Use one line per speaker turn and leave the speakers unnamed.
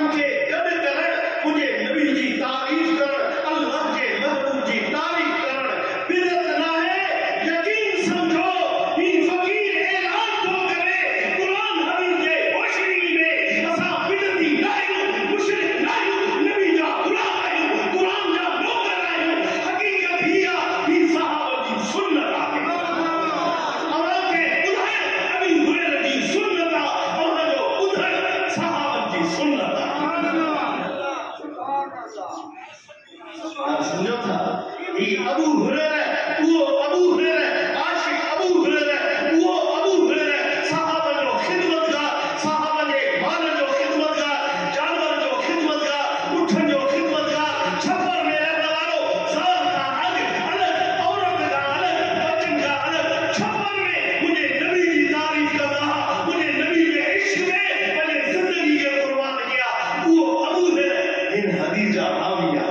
आसमान के गड करण मुझे नबी जी तारीफ करण अल्लाह के महबूब जी तारीफ करण बिदत ना है यकीन समझो ही फकीर ऐलान तो करे कुरान हबीब के रोशनी में असा बिदती लायो मुशरिक लायो नबी जा गुलाम आयो कुरान जा नौकर आयो हकीकत हिया ही सहाबा जी सुन्नत आहे अवां के ॿुधाए अबी हुरैरा जी सुन्नत आहे अवां जो ॿुधाए सहाबा जी सुन्नत आहे समझो था ये अबू हुरैरा वो अबू हुरैरा आशिक अबू हुरैरा वो अबू हुरैरा सहाबा जो खिदमतगार सहाबा के माल जो खिदमतगार जानवर जो खिदमतगार उठन जो खिदमतगार छप्पर में रहने वालों जान का अलग औरत का अलग बच्चन का अलग छप्पर में मुझे नबी की तारीफ करना मुझे नबी के इश्क में मैंने जिंदगी के कुर्बान किया वो अबू हुरैरा इन हदीजा आविया